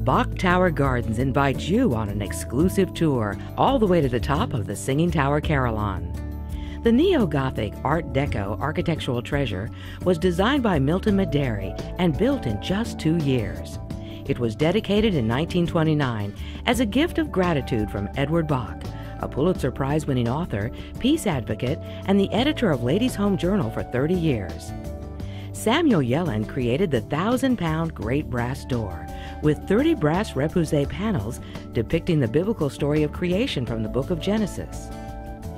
Bok Tower Gardens invites you on an exclusive tour all the way to the top of the Singing Tower Carillon. The neo-Gothic Art Deco architectural treasure was designed by Milton Maderi and built in just 2 years. It was dedicated in 1929 as a gift of gratitude from Edward Bok, a Pulitzer Prize-winning author, peace advocate, and the editor of Ladies' Home Journal for 30 years. Samuel Yellen created the 1,000-pound great brass door with 30 brass repoussé panels depicting the biblical story of creation from the book of Genesis.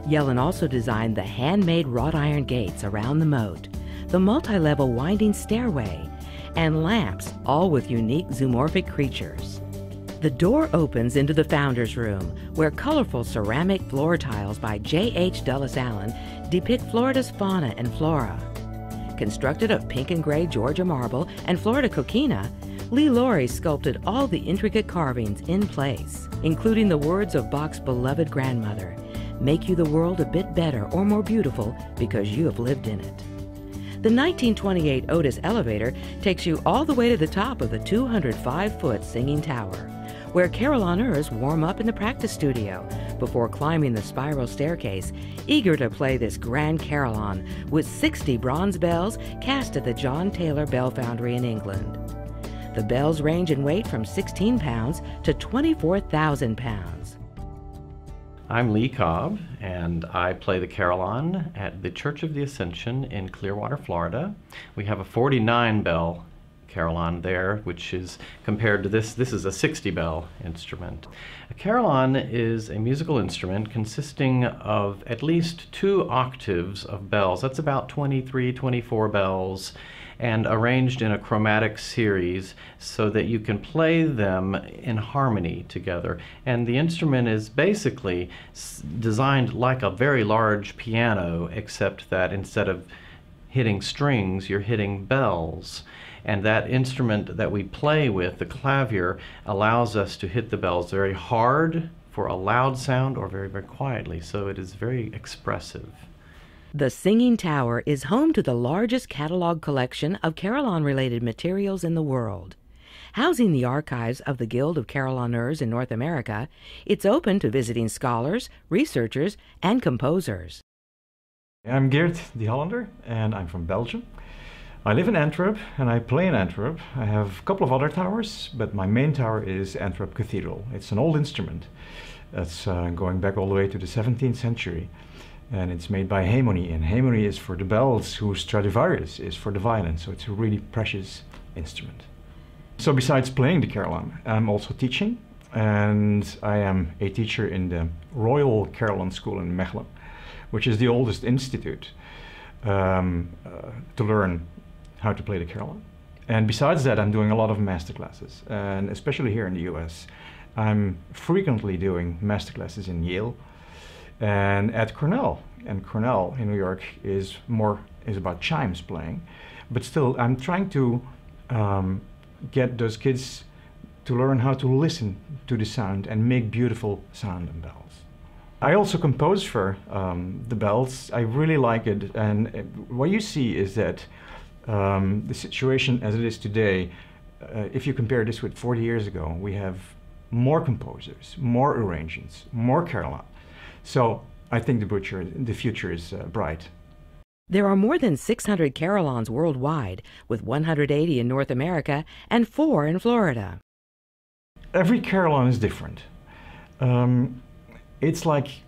Yellen also designed the handmade wrought iron gates around the moat, the multi-level winding stairway, and lamps, all with unique zoomorphic creatures. The door opens into the Founder's Room, where colorful ceramic floor tiles by J.H. Dulles Allen depict Florida's fauna and flora. Constructed of pink and gray Georgia marble and Florida coquina, Lee Laurie sculpted all the intricate carvings in place, including the words of Bach's beloved grandmother, "Make you the world a bit better or more beautiful because you have lived in it." The 1928 Otis elevator takes you all the way to the top of the 205-foot Singing Tower, where carillonneurs warm up in the practice studio before climbing the spiral staircase, eager to play this grand carillon with 60 bronze bells cast at the John Taylor Bell Foundry in England. The bells range in weight from 16 pounds to 24,000 pounds. I'm Lee Cobb, and I play the carillon at the Church of the Ascension in Clearwater, Florida. We have a 49-bell carillon there, which is compared to this is a 60-bell instrument. A carillon is a musical instrument consisting of at least 2 octaves of bells. That's about 23, 24 bells, and arranged in a chromatic series so that you can play them in harmony together. And the instrument is basically designed like a very large piano, except that instead of hitting strings, you're hitting bells. And that instrument that we play with, the clavier, allows us to hit the bells very hard for a loud sound or very, very quietly. So it is very expressive. The Singing Tower is home to the largest catalog collection of carillon-related materials in the world. Housing the archives of the Guild of Carillonneurs in North America, it's open to visiting scholars, researchers, and composers. I'm Geert de Hollander, and I'm from Belgium. I live in Antwerp, and I play in Antwerp. I have a couple of other towers, but my main tower is Antwerp Cathedral. It's an old instrument that's going back all the way to the 17th century. And it's made by Haemony, and Haemony is for the bells, whose Stradivarius is for the violin, so it's a really precious instrument. So besides playing the carillon, I'm also teaching, and I am a teacher in the Royal Carillon School in Mechelen, which is the oldest institute to learn how to play the carillon. And besides that, I'm doing a lot of masterclasses, and especially here in the US, I'm frequently doing masterclasses in Yale and at Cornell. And Cornell in New York is about chimes playing, but still I'm trying to get those kids to learn how to listen to the sound and make beautiful sound and bells. I also compose for the bells. I really like it, and what you see is that the situation as it is today, if you compare this with 40 years ago, we have more composers, more arrangements, more carillon. So I think the future is bright. There are more than 600 carillons worldwide, with 180 in North America and 4 in Florida. Every carillon is different. It's like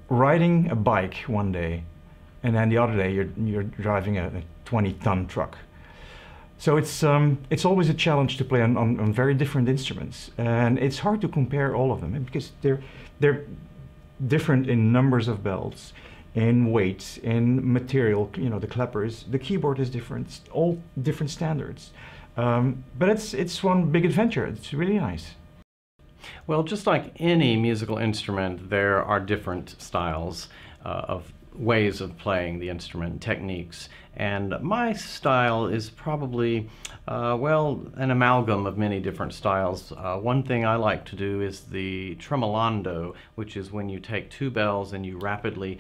riding a bike one day, and then the other day you're driving a 20-ton truck. So it's always a challenge to play on very different instruments, and it's hard to compare all of them because they're different in numbers of bells, in weight, in material. You know, the clappers, the keyboard is different, all different standards. But it's one big adventure. It's really nice. Well, just like any musical instrument, there are different styles of ways of playing the instrument, techniques. And my style is probably, an amalgam of many different styles. One thing I like to do is the tremolando, which is when you take 2 bells and you rapidly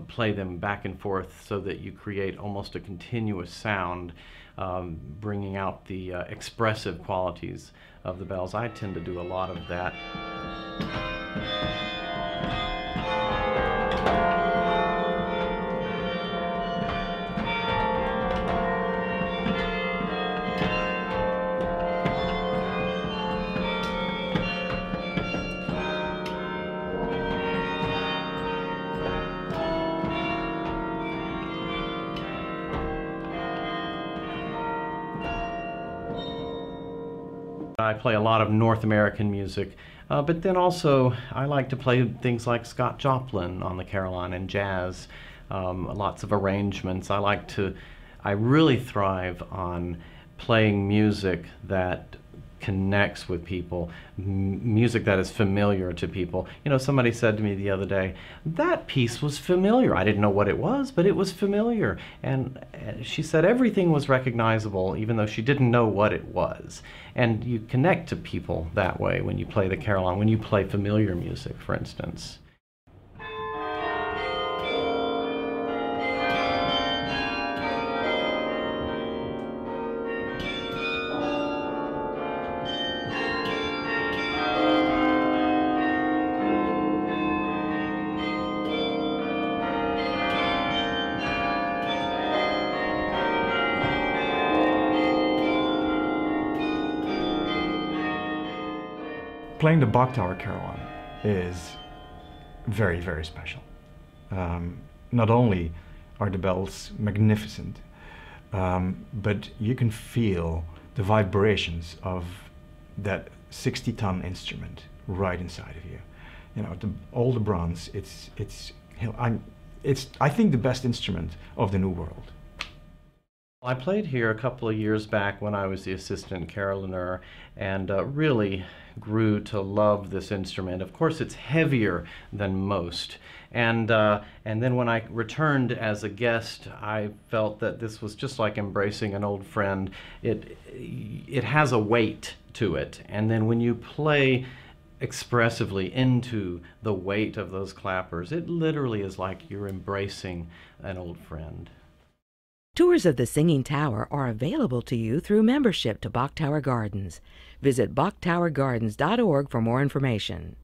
play them back and forth so that you create almost a continuous sound. bringing out the expressive qualities of the bells. I tend to do a lot of that. I play a lot of North American music, but then also I like to play things like Scott Joplin on the carillon and jazz, lots of arrangements. I really thrive on playing music that connects with people, music that is familiar to people. You know, somebody said to me the other day, that piece was familiar. I didn't know what it was, but it was familiar. And she said everything was recognizable, even though she didn't know what it was. And you connect to people that way when you play the carillon, when you play familiar music, for instance. Playing the Bok Tower carillon is very, very special. Not only are the bells magnificent, but you can feel the vibrations of that 60-ton instrument right inside of you. You know, all the bronze. I think the best instrument of the New World. I played here a couple of years back when I was the assistant carillonneur, and really grew to love this instrument. Of course, it's heavier than most, and then when I returned as a guest, I felt that this was just like embracing an old friend. It has a weight to it, and then when you play expressively into the weight of those clappers, it literally is like you're embracing an old friend. Tours of the Singing Tower are available to you through membership to Bok Tower Gardens. Visit boktowergardens.org for more information.